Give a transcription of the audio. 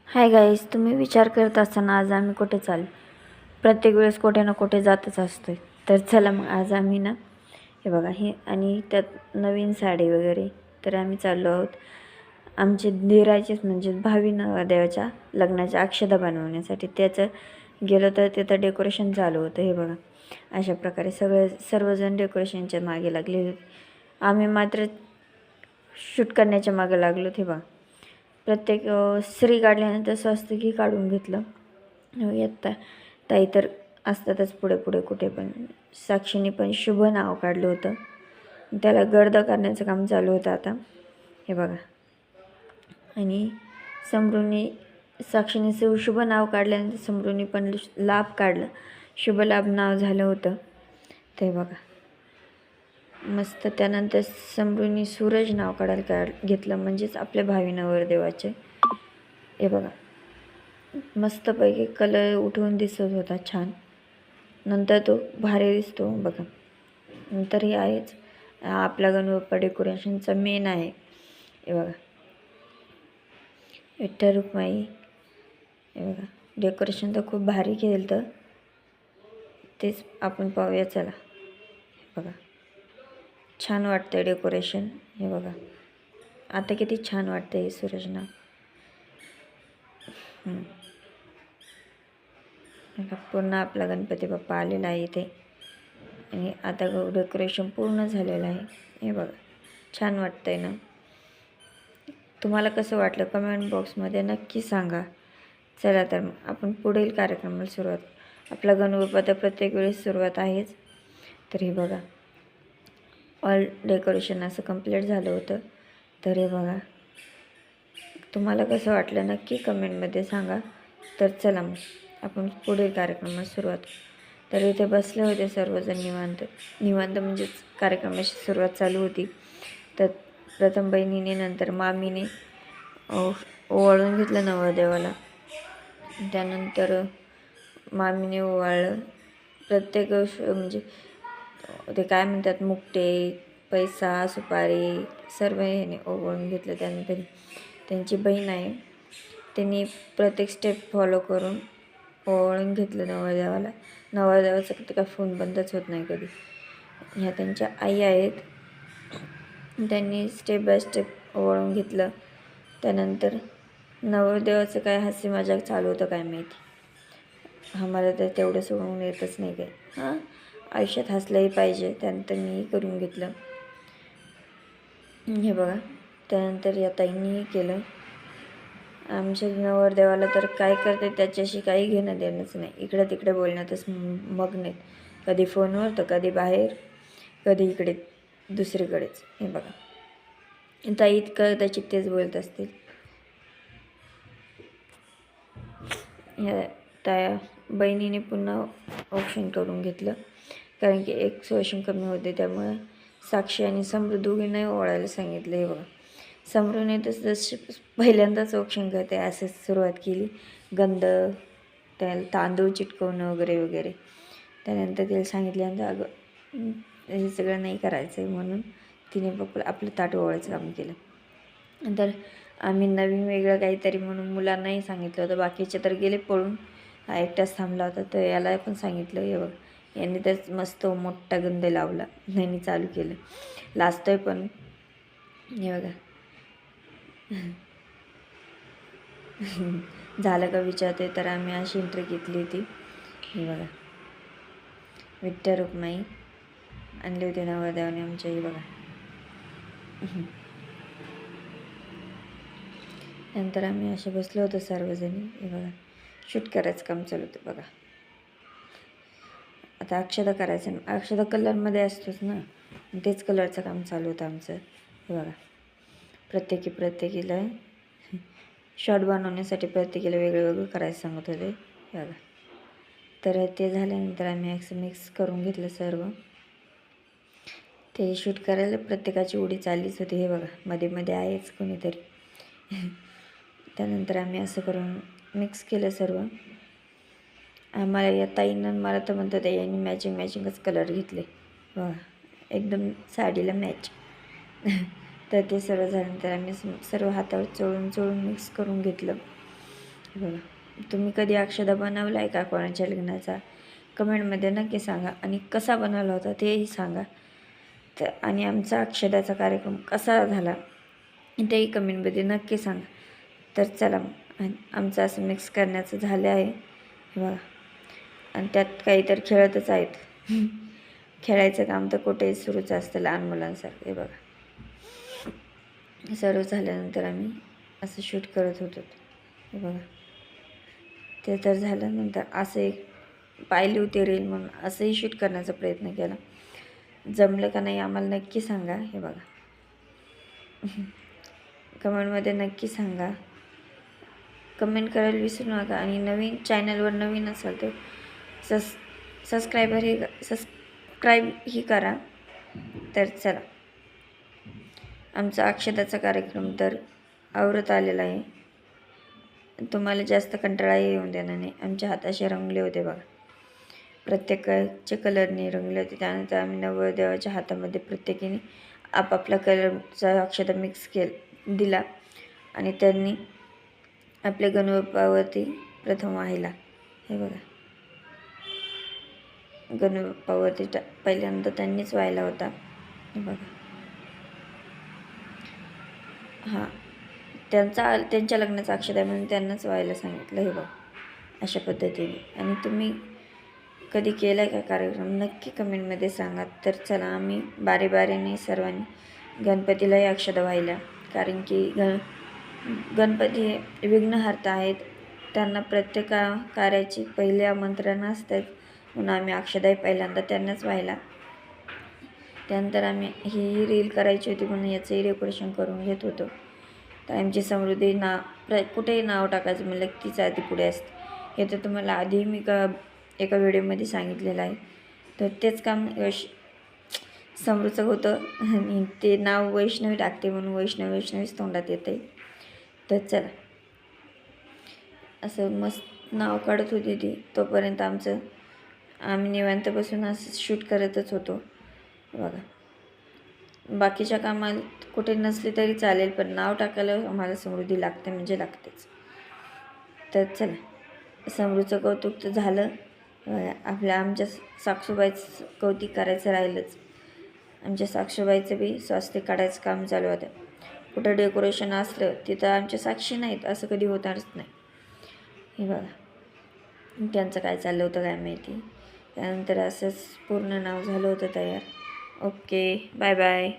Hi guys, तुम्ही विचार करत असताना आज आम्ही कुठे चाललो. प्रत्येक वेळेस कुठे ना कुठे जातच असतोय. तर चला मग आज आम्ही ना हे बघा हे आणि त्यात नवीन साडी वगैरे. तर आम्ही चाललो आहोत आमचे धीराचेच म्हणजे भावी नवरदेवाच्या लग्नाच्या अक्षता बनवण्यासाठी. त्याचं गेलो तर तिथं डेकोरेशन चालू होतं. हे बघा अशा प्रकारे सर्वजण डेकोरेशनच्या मागे लागले. आम्ही मात्र शूट करण्याच्या मागे लागलो. हे बघा प्रत्येक स्त्री काढल्यानंतर स्वस्तिकी काढून घेतलं. येता ताई तर असतातच पुढे पुढे कुठे पण. साक्षीने पण शुभ नाव काढलं होतं. त्याला गर्द करण्याचं काम चालू होतं आता. हे बघा आणि समृनी साक्षीने शुभ नाव काढल्यानंतर समृनी पण लाभ काढलं. शुभ लाभ नाव झालं होतं ते बघा मस्त. त्यानंतर समृनी सूरज नाव काढायला घेतलं, म्हणजेच आपल्या भावी नवरदेवाचे. हे बघा मस्तपैकी कलर उठवून दिसत होता छान. नंतर तो भारी दिसतो बघा. नंतर हे आहेच आपला गणपती डेकोरेशनचा मेन आहे. हे बघा विठ्ठल रुक्माई. हे बघा डेकोरेशन तर खूप भारी केलं. तर तेच आपण पाहूया चला. हे बघा छान वाटतं डेकोरेशन. हे बघा आता किती छान वाटतं हे सूरज नाव. पूर्ण आपला गणपती बाप्पा आलेला आहे इथे आणि आता डेकोरेशन पूर्ण झालेलं आहे. हे बघा छान वाटतंय ना. तुम्हाला कसं वाटलं कमेंट बॉक्समध्ये नक्की सांगा. चला तर आपण पुढील कार्यक्रमाला सुरुवात. आपला गणपती प्रत्येक वेळेस सुरुवात आहेच. तर हे बघा ऑल डेकोरेशन असं कंप्लीट झालं होतं. तर हे बघा तुम्हाला कसं वाटलं नक्की कमेंटमध्ये सांगा. तर चला मग आपण पुढील कार्यक्रमाला सुरुवात. तर इथे बसले होते सर्वजण निवांत म्हणजेच कार्यक्रमाची सुरुवात चालू होती. तर प्रथम बहिणीने नंतर मामीने ओवाळून घेतलं नवरदेवाला. त्यानंतर मामीने ओवाळलं. प्रत्येक म्हणजे ते काय म्हणतात मुकटे पैसा सुपारी सर्व ह्याने ओवाळून घेतलं. त्यानंतर त्यांची बहीण आहे त्यांनी प्रत्येक स्टेप फॉलो करून ओवाळून घेतलं नवरदेवाला. नवरदेवाचा कधी काय फोन बंदच होत नाही कधी. ह्या त्यांच्या आई आहेत. त्यांनी स्टेप बाय स्टेप ओवाळून घेतलं. त्यानंतर नवरदेवाचं काय हास्य मजाक चालू होतं काय माहिती. आम्हाला तर तेवढं सोडून येतच नाही काय. आयुष्यात हसलंही पाहिजे. त्यानंतर मीही करून घेतलं. हे बघा त्यानंतर या ताईंनीही केलं. आमच्या नवरदेवाला तर काय करते त्याच्याशी काही घेणं देणंच नाही. इकडे तिकडे बोलण्यातच मग्न आहेत. कधी फोनवर तर कधी बाहेर, कधी इकडे दुसरीकडेच. हे बघा ताई इतकं त्याची तेच बोलत असतील. ह्या त्या बहिणीने पुन्हा ऑप्शन करून घेतलं कारण की एक शोषण कमी होते. त्यामुळे साक्षी आणि समृ दोघींनाही ओळायला सांगितलं. हे बघा समृने जसे पहिल्यांदाच ऑप्शन करते असेच सुरुवात केली. गंध त्याला तांदूळ चिटकवणं वगैरे वगैरे. त्यानंतर तिला सांगितल्यानंतर अगं हे सगळं नाही करायचं आहे म्हणून तिने आपलं ताट ओवाळायचं काम केलं. नंतर आम्ही नवीन वेगळं काहीतरी म्हणून मुलांनाही सांगितलं होतं. बाकीचे तर गेले पळून. हा एकटाच थांबला होता. तर याला पण सांगितलं. हे बघ यांनी तर मस्त मोठा गंध लावला. यांनी चालू केलं. लाजतोय पण. हे बघा झालं का विचारते. तर आम्ही अशी एंट्री घेतली होती. हे बघा विठ्ठल रुक्माई आणली होती नवरदेवाने आमच्या. ही बघा नंतर आम्ही असे बसलो होतो सर्वजणी. हे बघा शूट करायचं काम चालू होतं. बघा आता अक्षता करायचं ना. अक्षता कलरमध्ये असतोच ना, तेच कलरचं काम चालू होतं आमचं. हे बघा प्रत्येकीला शॉर्ट बनवण्यासाठी प्रत्येकीला वेगळं वेगळं करायचं सांगत होते. हे बघा तर ते झाल्यानंतर आम्ही असं मिक्स करून घेतलं सर्व. ते शूट करायला प्रत्येकाची उडी चाललीच होती. हे बघा मध्ये मध्ये आहेच कोणीतरी. त्यानंतर आम्ही असं करून मिक्स केलं सर्व. आम्हाला या ताईनं मला तर म्हणतात यांनी मॅचिंगच कलर घेतले. बघा एकदम साडीला मॅच. तर ते सर्व झाल्यानंतर आम्ही सर्व हातावर चोळून मिक्स करून घेतलं. हे बघा, तुम्ही कधी अक्षदा बनवला आहे का कोणाच्या लग्नाचा? कमेंटमध्ये नक्की सांगा आणि कसा बनवला होता तेही सांगा. तर आणि आमचा अक्षदाचा कार्यक्रम कसा झाला तेही कमेंटमध्ये नक्की सांगा. तर चला आमचं असं मिक्स करण्याचं झालं आहे. हे बघा, आणि त्यात काहीतरी खेळतच आहेत. खेळायचं काम तर कुठेही सुरूच असतं लहान मुलांसारखं. हे बघा, सर्व झाल्यानंतर आम्ही असं शूट करत होतो. हे बघा, ते तर झाल्यानंतर असं एक पाहिली होती रील म्हणून असंही शूट करण्याचा प्रयत्न केला. जमलं का नाही आम्हाला नक्की सांगा. हे बघा, कमेंटमध्ये नक्की सांगा. कमेंट करायला विसरू नका आणि नवीन चॅनलवर नवीन असाल तर सबस्क्राईबही करा. तर चला, आमचा अक्षदाचा कार्यक्रम तर आवरत आलेला आहे. तुम्हाला जास्त कंटाळा येऊन देणार नाही. आमच्या हात असे रंगले होते बघा, प्रत्येकाचे कलरने रंगले होते. त्यानंतर आम्ही नवरदेवाच्या हातामध्ये प्रत्येकीने आपापला कलरचा अक्षता मिक्स दिला आणि त्यांनी आपल्या गणबाप्पावरती प्रथम वाहिला. हे बघा, गणबाप्पावरती पहिल्यांदा त्यांनीच वाहिला होता. हे बघा, हां, त्यांच्या लग्नाचा अक्षता म्हणून त्यांनाच व्हायला सांगितलं. हे बघा, अशा पद्धतीने. आणि तुम्ही कधी केला आहे का कार्यक्रम नक्की कमेंटमध्ये सांगा. तर चला, आम्ही बारीने सर्वांनी गणपतीलाही अक्षता वाहिल्या, कारण की गणपती हे विघ्नहर्ता आहेत. त्यांना प्रत्येक कार्याची पहिले आमंत्रण असतात, म्हणून आम्ही अक्षताही पहिल्यांदा त्यांनाच व्हायला. त्यानंतर आम्ही ही रील करायची होती म्हणून याचंही डेकोरेशन करून घेत होतो. तर आमची समृद्धी कुठेही नाव टाकायचं म्हणलं तीच आधी पुढे असते. हे तर तुम्हाला आधी मी एका व्हिडिओमध्ये सांगितलेलं आहे. तर तेच काम समृद्धचं होतं आणि ते नाव वैष्णवी टाकते म्हणून वैष्णवीच तोंडात येते. तर चला, असं मस्त नाव काढत होती ती. तोपर्यंत आम्ही निवांत बसून असं शूट करतच होतो. बघा, बाकीच्या कामात कुठे नसले तरी चालेल, पण नाव टाकायला आम्हाला समृद्धी लागते म्हणजे लागतेच. तर चला, समृद्धीचं कौतुक तर झालं. आमच्या साक्षूबाईचं कौतुक करायचं राहिलंच. आमच्या साक्षूबाईचं बी स्वास्तिक काढायचं काम चालू होतं. कुठं डेकोरेशन असलं तिथं आमच्या साक्षी नाहीत असं कधी होणारच नाही. हे बघा, त्यांचं काय चाललं होतं काय माहिती. त्यानंतर असंच पूर्ण नाव झालं होतं तयार. Okay, bye bye.